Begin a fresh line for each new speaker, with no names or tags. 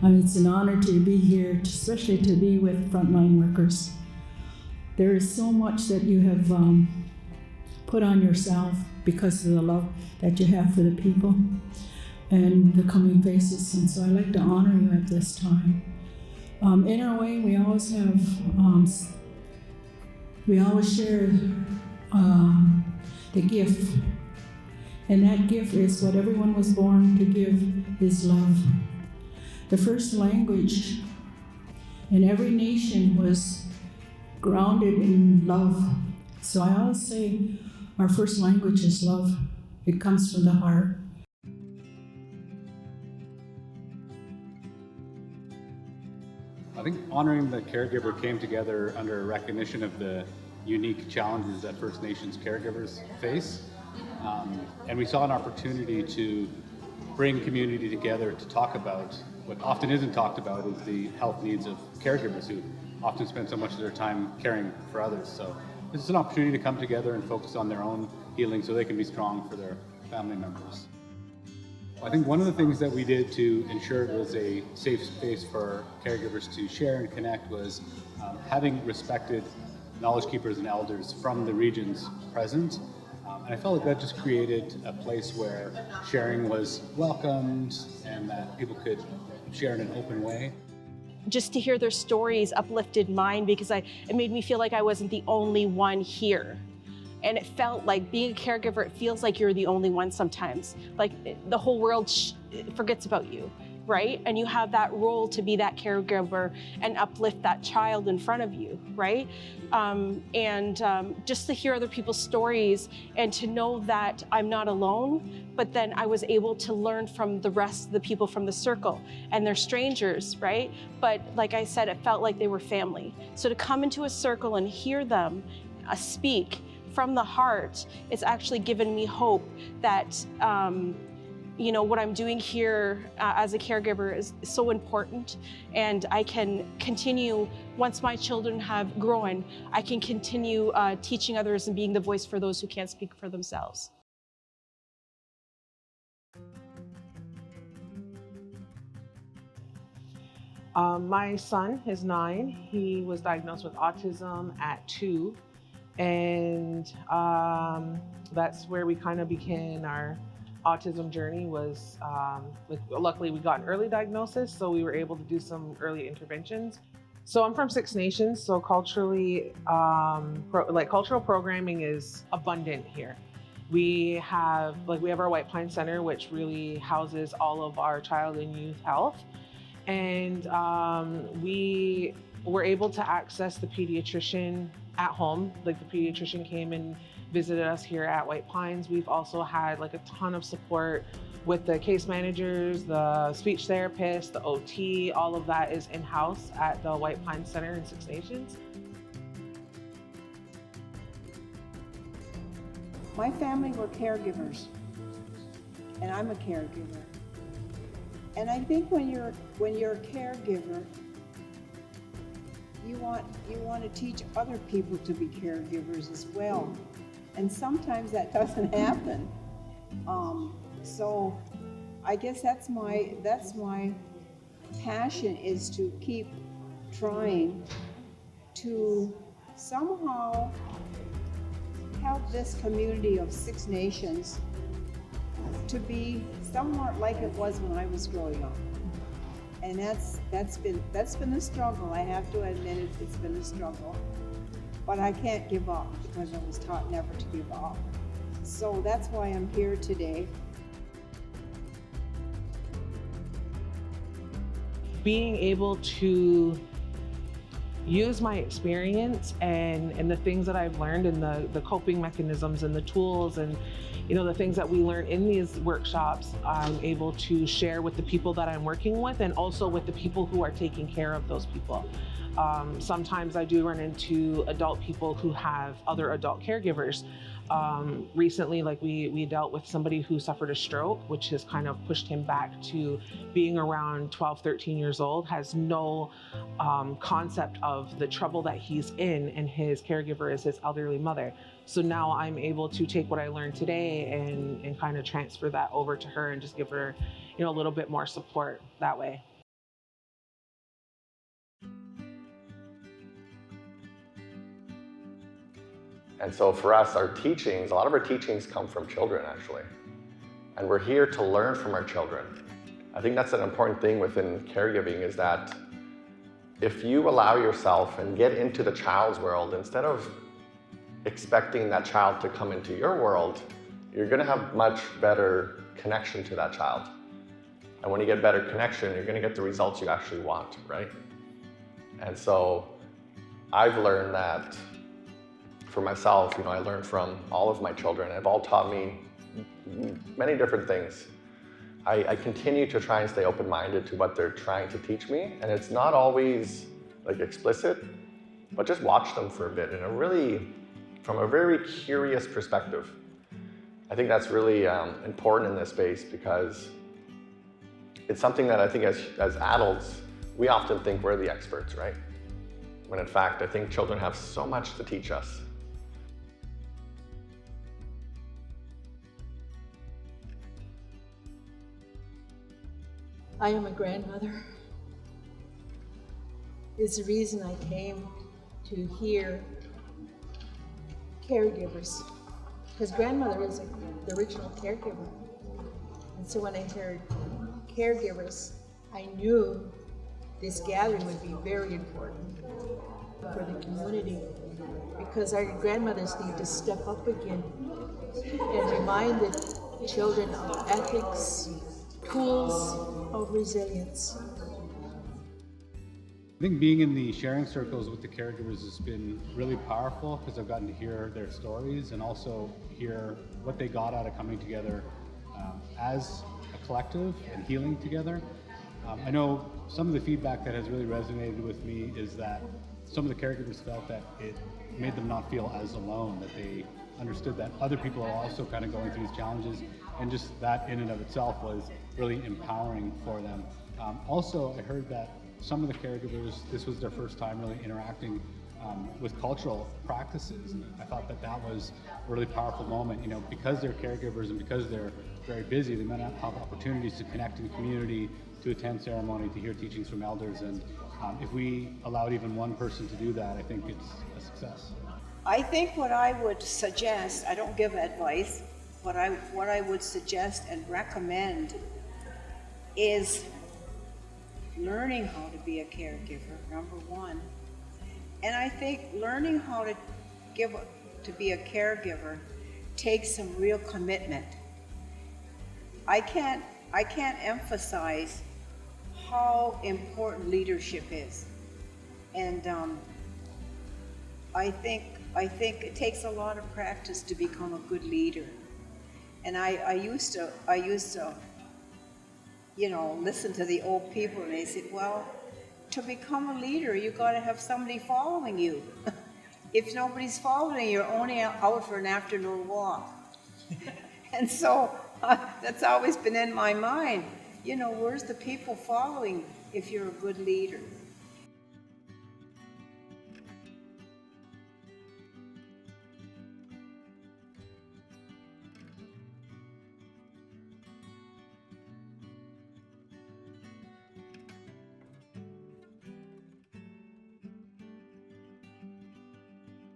It's an honor to be here, especially to be with frontline workers. There is so much that you have put on yourself because of the love that you have for the people and the coming faces, and so I'd like to honor you at this time. In our way, we always have, we always share the gift, and that gift is what everyone was born to give, is love. The first language in every nation was grounded in love. So I always say our first language is love. It comes from the heart.
I think honoring the caregiver came together under a recognition of the unique challenges that First Nations caregivers face. And we saw an opportunity to bring community together to talk about what often isn't talked about, is the health needs of caregivers who often spend so much of their time caring for others. So this is an opportunity to come together and focus on their own healing so they can be strong for their family members. I think one of the things that we did to ensure it was a safe space for caregivers to share and connect was having respected knowledge keepers and elders from the regions present. And I felt like that just created a place where sharing was welcomed and that people could share in an open way.
Just to hear their stories uplifted mine, because it made me feel like I wasn't the only one here. And it felt like being a caregiver, it feels like you're the only one sometimes. Like the whole world forgets about you, right? And you have that role to be that caregiver and uplift that child in front of you, right? Just to hear other people's stories and to know that I'm not alone, but then I was able to learn from the rest of the people from the circle, and they're strangers, right? But like I said, it felt like they were family. So to come into a circle and hear them speak from the heart, it's actually given me hope that what I'm doing here as a caregiver is so important, and I can continue, once my children have grown, I can continue teaching others and being the voice for those who can't speak for themselves.
My son is 9. He was diagnosed with autism at 2. And that's where we kind of began our autism journey. Was luckily we got an early diagnosis, so we were able to do some early interventions. So I'm from Six Nations, so culturally, cultural programming is abundant here. We have our White Pine Center, which really houses all of our child and youth health, and we were able to access the pediatrician at home. Like the pediatrician came and visited us here at White Pines. We've also had a ton of support with the case managers, the speech therapist, the OT, all of that is in-house at the White Pines Center in Six Nations.
My family were caregivers, and I'm a caregiver. And I think when you're a caregiver, you want to teach other people to be caregivers as well, and sometimes that doesn't happen. So I guess that's my passion, is to keep trying to somehow help this community of Six Nations to be somewhat like it was when I was growing up. And that's been a struggle. I have to admit it, it's been a struggle. But I can't give up, because I was taught never to give up. So that's why I'm here today.
Being able to use my experience and the things that I've learned, and the coping mechanisms and the tools and the things that we learn in these workshops, I'm able to share with the people that I'm working with, and also with the people who are taking care of those people. Sometimes I do run into adult people who have other adult caregivers. Recently, we dealt with somebody who suffered a stroke, which has kind of pushed him back to being around 12, 13 years old, has no concept of the trouble that he's in, and his caregiver is his elderly mother. So now I'm able to take what I learned today and kind of transfer that over to her and just give her, a little bit more support that way.
And so for us, our teachings, a lot of our teachings come from children actually. And we're here to learn from our children. I think that's an important thing within caregiving is that if you allow yourself and get into the child's world, instead of expecting that child to come into your world, you're gonna have much better connection to that child. And when you get better connection, you're gonna get the results you actually want, right? And so I've learned that for myself, I learned from all of my children. They've all taught me many different things. I continue to try and stay open-minded to what they're trying to teach me, and it's not always like explicit, but just watch them for a bit in a really, from a very curious perspective. I think that's really important in this space because it's something that I think as adults, we often think we're the experts, right? When in fact, I think children have so much to teach us.
I am a grandmother. It's the reason I came to hear caregivers, because grandmother is the original caregiver. And so when I heard caregivers, I knew this gathering would be very important for the community, because our grandmothers need to step up again and remind the children of ethics, tools of resilience.
I think being in the sharing circles with the caregivers has been really powerful because I've gotten to hear their stories and also hear what they got out of coming together as a collective and healing together. I know some of the feedback that has really resonated with me is that some of the caregivers felt that it made them not feel as alone, that they understood that other people are also kind of going through these challenges, and just that in and of itself was really empowering for them. Also, I heard that some of the caregivers, this was their first time really interacting with cultural practices, and I thought that that was a really powerful moment. Because they're caregivers and because they're very busy, they might not have opportunities to connect in community, to attend ceremony, to hear teachings from elders, and if we allowed even one person to do that, I think it's a success.
I think what I would suggest, I don't give advice, what I would suggest and recommend is learning how to be a caregiver, number one. And I think learning how to be a caregiver takes some real commitment. I can't emphasize how important leadership is. And I think it takes a lot of practice to become a good leader. And I used to listen to the old people, and they said, well, to become a leader, you got to have somebody following you. If nobody's following you, you're only out for an afternoon walk. And so that's always been in my mind. Where's the people following if you're a good leader?